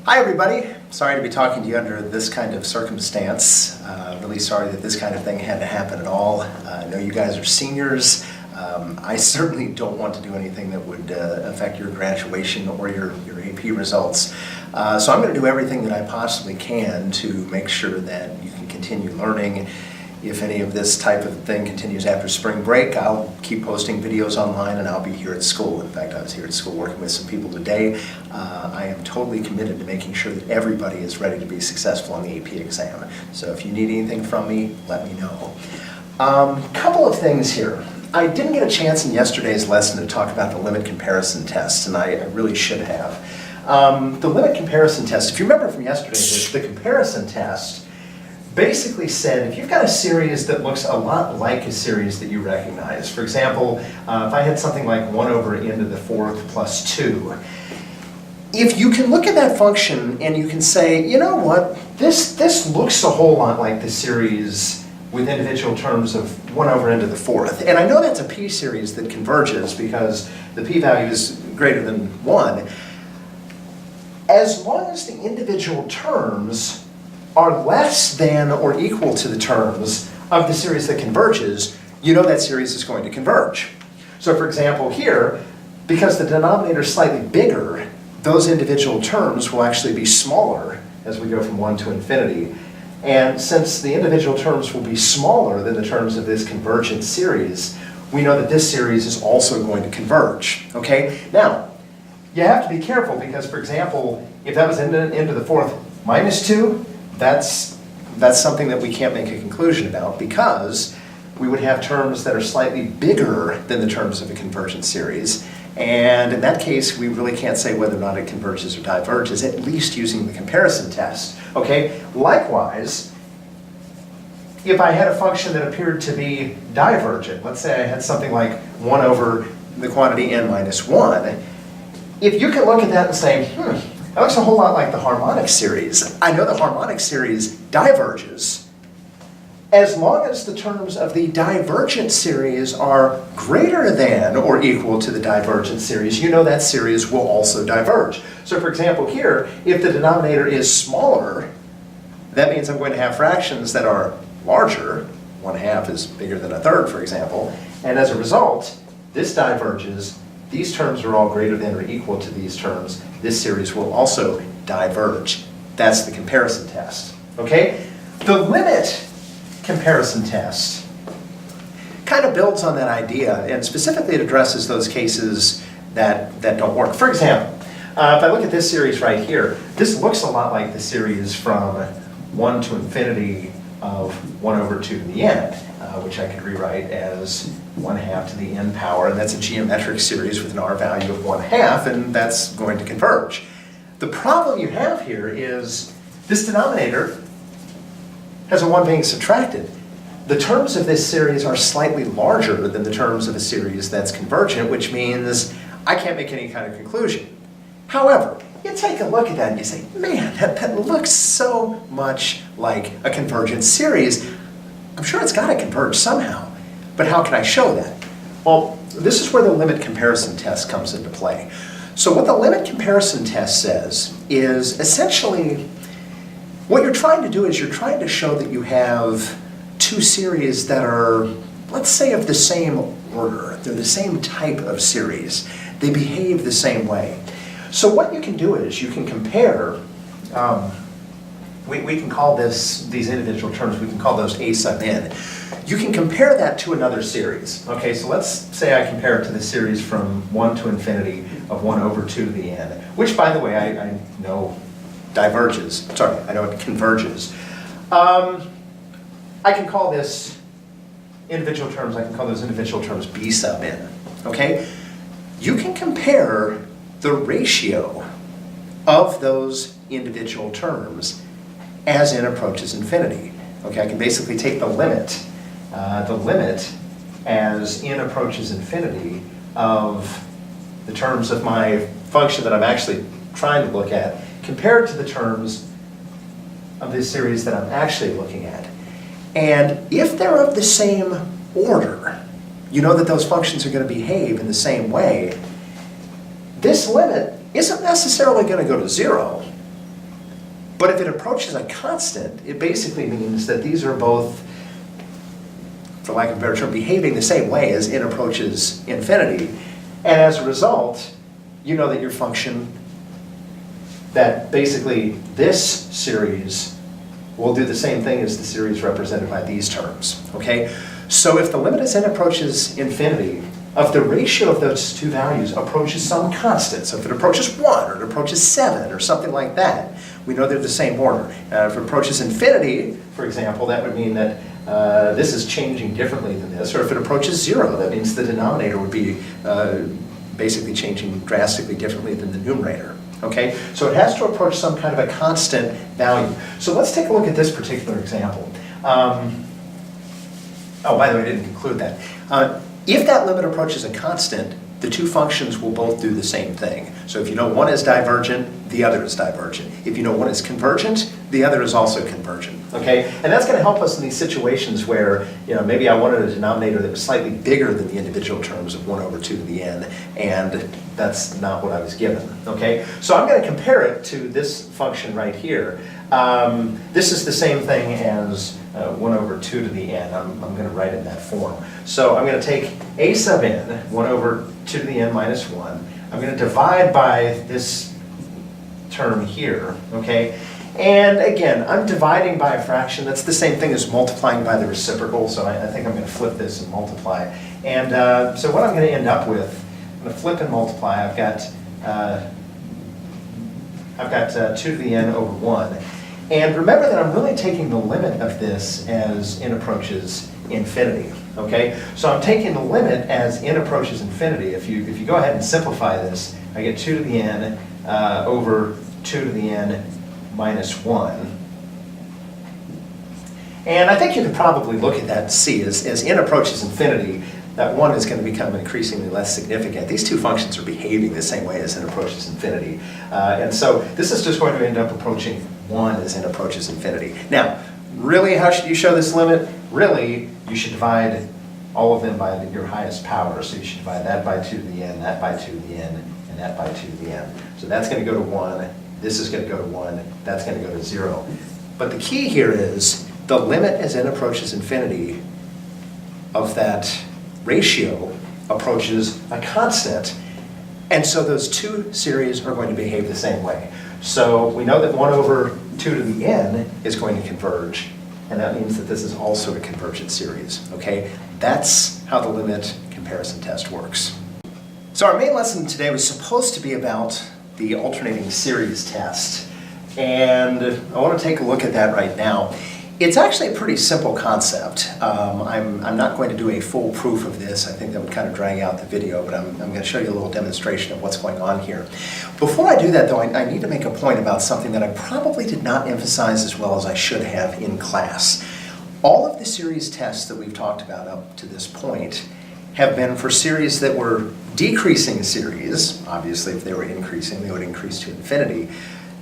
Hi everybody, sorry to be talking to you under this kind of circumstance. Really sorry that this kind of thing had to happen at all. I know you guys are seniors. I certainly don't want to do anything that would affect your graduation or your AP results. So I'm going to do everything that I possibly can to make sure that you can continue learning. If any of this type of thing continues after spring break, I'll keep posting videos online and I'll be here at school. In fact, I was here at school working with some people today. I am totally committed to making sure that everybody is ready to be successful on the AP exam. So if you need anything from me, let me know. Couple of things here. I didn't get a chance in yesterday's lesson to talk about the limit comparison test, and I really should have. The limit comparison test, if you remember from yesterday, the comparison test basically said if you've got a series that looks a lot like a series that you recognize, for example, if I had something like 1 over e to the 4th plus 2, if you can look at that function and you can say, you know what, this looks a whole lot like the series with individual terms of 1 over e to the 4th. And I know that's a p-series that converges because the p-value is greater than 1. As long as the individual terms are less than or equal to the terms of the series that converges, you know that series is going to converge. So for example here, because the denominator is slightly bigger, those individual terms will actually be smaller as we go from 1 to infinity. And since the individual terms will be smaller than the terms of this convergent series, we know that this series is also going to converge. Okay? Now, you have to be careful because, for example, if that was e to the 4th minus 2, that's something that we can't make a conclusion about because we would have terms that are slightly bigger than the terms of a convergent series. And in that case, we really can't say whether or not it converges or diverges, at least using the comparison test. Okay? Likewise, if I had a function that appeared to be divergent, let's say I had something like 1 over the quantity n minus 1, if you can look at that and say, that looks a whole lot like the harmonic series. I know the harmonic series diverges. As long as the terms of the divergent series are greater than or equal to the divergent series, you know that series will also diverge. So for example here, if the denominator is smaller, that means I'm going to have fractions that are larger. 1/2 is bigger than 1/3, for example. And as a result, this diverges. These terms are all greater than or equal to these terms. This series will also diverge. That's the comparison test. Okay? The limit comparison test kind of builds on that idea, and specifically it addresses those cases that don't work. For example, if I look at this series right here, this looks a lot like the series from 1 to infinity of 1 over 2 to the n, which I could rewrite as 1/2 to the n power, and that's a geometric series with an r value of 1/2, and that's going to converge. The problem you have here is this denominator has a 1 being subtracted. The terms of this series are slightly larger than the terms of a series that's convergent, which means I can't make any kind of conclusion. However, you take a look at that and you say, man, that looks so much like a convergent series. I'm sure it's got to converge somehow. But how can I show that? Well, this is where the limit comparison test comes into play. So what the limit comparison test says is essentially what you're trying to do is you're trying to show that you have two series that are, let's say, of the same order. They're the same type of series. They behave the same way. So what you can do is you can compare, we can call these individual terms, we can call those a sub n. You can compare that to another series. Okay, so let's say I compare it to the series from 1 to infinity of 1 over 2 to the n, which, by the way, I know diverges. Sorry, I know it converges. I can call this individual terms, I can call those individual terms b sub n. Okay? You can compare the ratio of those individual terms as n approaches infinity. Okay, I can basically take the limit as n approaches infinity of the terms of my function that I'm actually trying to look at, compared to the terms of this series that I'm actually looking at. And if they're of the same order, you know that those functions are going to behave in the same way. This limit isn't necessarily going to go to 0. But if it approaches a constant, it basically means that these are both, for lack of a better term, behaving the same way as n approaches infinity. And as a result, you know that your function, that basically this series will do the same thing as the series represented by these terms, okay? So if the limit as n approaches infinity, if the ratio of those two values approaches some constant, so if it approaches 1 or it approaches 7 or something like that, we know they're the same order. If it approaches infinity, for example, that would mean that this is changing differently than this, or if it approaches 0, that means the denominator would be basically changing drastically differently than the numerator. Okay, so it has to approach some kind of a constant value. So let's take a look at this particular example. Oh, by the way, I didn't include that. If that limit approaches a constant, the two functions will both do the same thing. So if you know one is divergent, the other is divergent. If you know one is convergent, the other is also convergent. Okay, and that's going to help us in these situations where, you know, maybe I wanted a denominator that was slightly bigger than the individual terms of 1 over 2 to the n, and that's not what I was given. Okay, so I'm going to compare it to this function right here. This is the same thing as 1 over 2 to the n. I'm going to write it in that form. So I'm going to take a sub n, 1 over 2 to the n minus 1. I'm going to divide by this term here, okay? And again, I'm dividing by a fraction. That's the same thing as multiplying by the reciprocal, so I think I'm going to flip this and multiply. And so what I'm going to end up with, I'm going to flip and multiply. I've got 2 to the n over 1. And remember that I'm really taking the limit of this as n approaches infinity, okay? So I'm taking the limit as n approaches infinity. If you go ahead and simplify this, I get 2 to the n over 2 to the n minus 1. And I think you can probably look at that and see as n approaches infinity, that 1 is going to become increasingly less significant. These two functions are behaving the same way as n approaches infinity. And so this is just going to end up approaching 1 as n approaches infinity. Now, really, how should you show this limit? Really, you should divide all of them by your highest power. So you should divide that by 2 to the n, that by 2 to the n, and that by 2 to the n. So that's going to go to 1, this is going to go to 1, that's going to go to 0. But the key here is the limit as n approaches infinity of that ratio approaches a constant, and so those two series are going to behave the same way. So we know that 1 over 2 to the n is going to converge, and that means that this is also a convergent series, okay? That's how the limit comparison test works. So our main lesson today was supposed to be about the alternating series test, and I want to take a look at that right now. It's actually a pretty simple concept. I'm not going to do a full proof of this. I think that would kind of drag out the video, but I'm going to show you a little demonstration of what's going on here. Before I do that, though, I need to make a point about something that I probably did not emphasize as well as I should have in class. All of the series tests that we've talked about up to this point have been for series that were decreasing series. Obviously, if they were increasing, they would increase to infinity.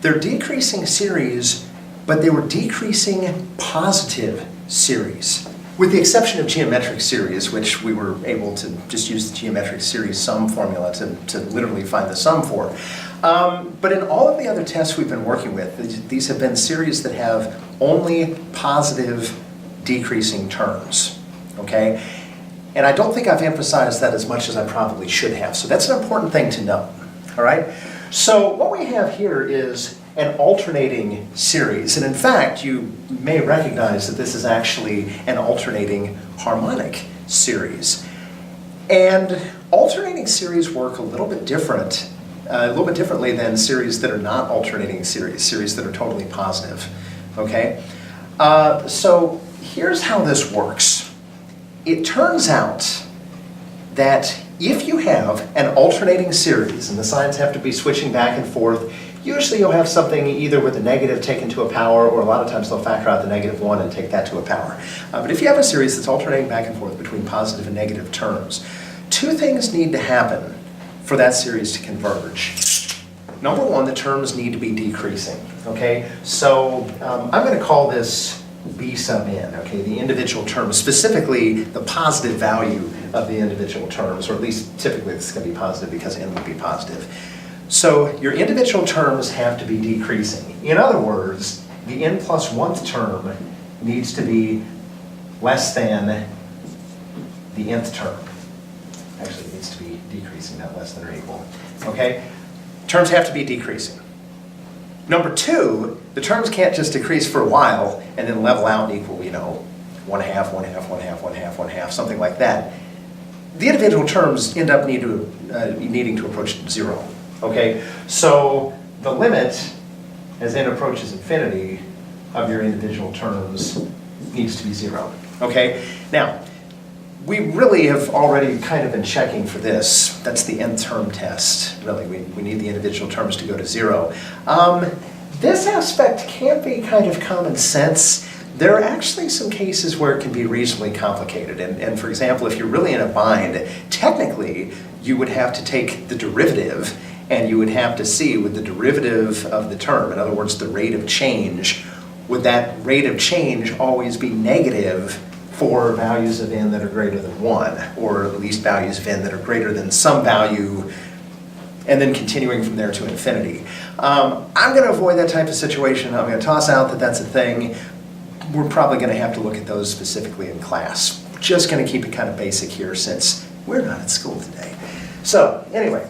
They're decreasing series, but they were decreasing positive series, with the exception of geometric series, which we were able to just use the geometric series sum formula to literally find the sum for. But in all of the other tests we've been working with, these have been series that have only positive decreasing terms, okay? And I don't think I've emphasized that as much as I probably should have. So that's an important thing to know, all right? So what we have here is an alternating series. And in fact, you may recognize that this is actually an alternating harmonic series. And alternating series work a little bit differently than series that are not alternating series that are totally positive, okay? So here's how this works. It turns out that if you have an alternating series, and the signs have to be switching back and forth, usually you'll have something either with a negative taken to a power, or a lot of times they'll factor out the -1 and take that to a power. But if you have a series that's alternating back and forth between positive and negative terms, two things need to happen for that series to converge. Number one, the terms need to be decreasing, okay? So I'm going to call this B sub n, okay, the individual terms, specifically the positive value of the individual terms, or at least typically this is going to be positive because n would be positive. So your individual terms have to be decreasing. In other words, the n plus 1th term needs to be less than the nth term. Actually, it needs to be decreasing, not less than or equal. Okay? Terms have to be decreasing. Number 2, the terms can't just decrease for a while and then level out and equal, 1/2, 1/2, 1/2, 1/2, 1/2, something like that. The individual terms end up needing to approach 0. Okay? So the limit, as n approaches infinity, of your individual terms needs to be 0. Okay? Now, we really have already kind of been checking for this. That's the nth term test. Really, we need the individual terms to go to 0. This aspect can be kind of common sense. There are actually some cases where it can be reasonably complicated. And for example, if you're really in a bind, technically you would have to take the derivative and you would have to see with the derivative of the term, in other words, the rate of change, would that rate of change always be negative for values of n that are greater than 1, or at least values of n that are greater than some value, and then continuing from there to infinity. I'm going to avoid that type of situation. I'm going to toss out that that's a thing. We're probably going to have to look at those specifically in class. Just going to keep it kind of basic here since we're not at school today. So anyway,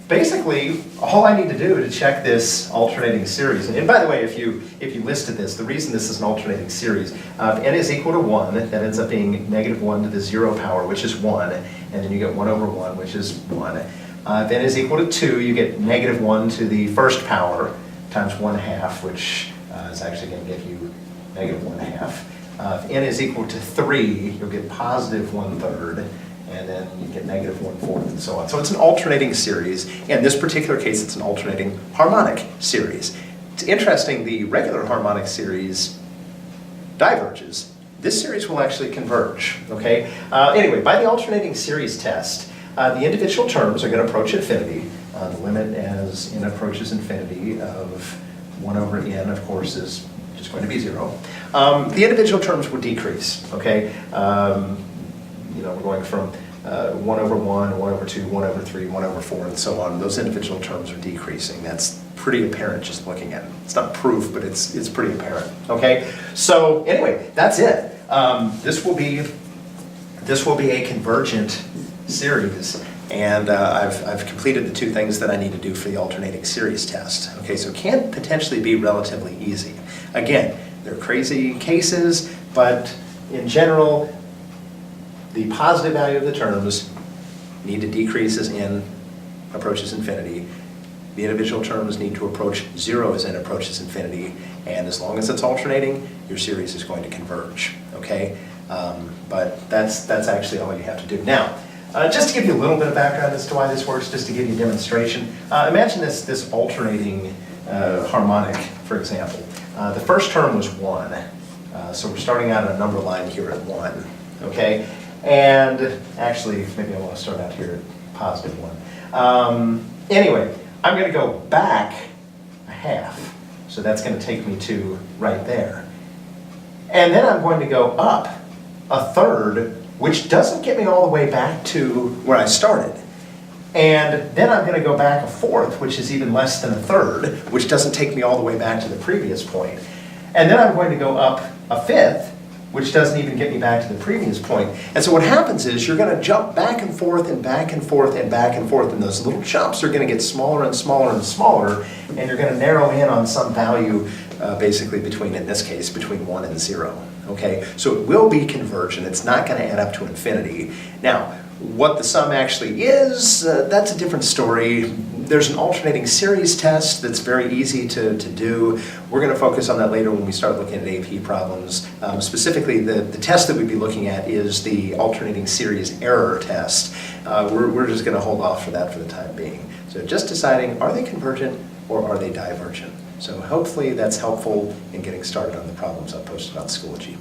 basically, all I need to do to check this alternating series, and by the way, if you listed this, the reason this is an alternating series, if n is equal to 1, that ends up being -1 to the 0 power, which is 1, and then you get 1 over 1, which is 1. If n is equal to 2, you get -1 to the first power times 1/2, which is actually going to give you -1/2. If n is equal to 3, you'll get +1/3. And then you get -1/4 and so on. So it's an alternating series. In this particular case, it's an alternating harmonic series. It's interesting, the regular harmonic series diverges. This series will actually converge, okay? Anyway, by the alternating series test, the individual terms are going to approach infinity. The limit as n approaches infinity of 1 over n, of course, is just going to be 0. The individual terms would decrease, okay? We're going from 1 over 1, 1 over 2, 1 over 3, 1 over 4, and so on. Those individual terms are decreasing. That's pretty apparent just looking at it. It's not proof, but it's pretty apparent. Okay. So anyway, that's it. This will be a convergent series, and I've completed the 2 things that I need to do for the alternating series test. Okay. So it can potentially be relatively easy. Again, they're crazy cases, but in general, the positive value of the terms need to decrease as n approaches infinity. The individual terms need to approach 0 as n approaches infinity. And as long as it's alternating, your series is going to converge. Okay? But that's actually all you have to do. Now, just to give you a little bit of background as to why this works, just to give you a demonstration, imagine this alternating harmonic, for example. The first term was 1. So we're starting out on a number line here at 1. Okay? And actually, maybe I want to start out here at +1. Anyway, I'm going to go back a half. So that's going to take me to right there. And then I'm going to go up a third, which doesn't get me all the way back to where I started. And then I'm going to go back a fourth, which is even less than a third, which doesn't take me all the way back to the previous point. And then I'm going to go up a fifth, which doesn't even get me back to the previous point. And so what happens is you're going to jump back and forth and back and forth and back and forth, and those little jumps are going to get smaller and smaller and smaller, and you're going to narrow in on some value basically between, in this case, between 1 and 0. Okay, so it will be convergent. It's not going to add up to infinity. Now, what the sum actually is, that's a different story. There's an alternating series test that's very easy to do. We're going to focus on that later when we start looking at AP problems. Specifically, the test that we'd be looking at is the alternating series error test. We're just going to hold off for that for the time being. So just deciding, are they convergent or are they divergent? So hopefully that's helpful in getting started on the problems I've posted on Schoology.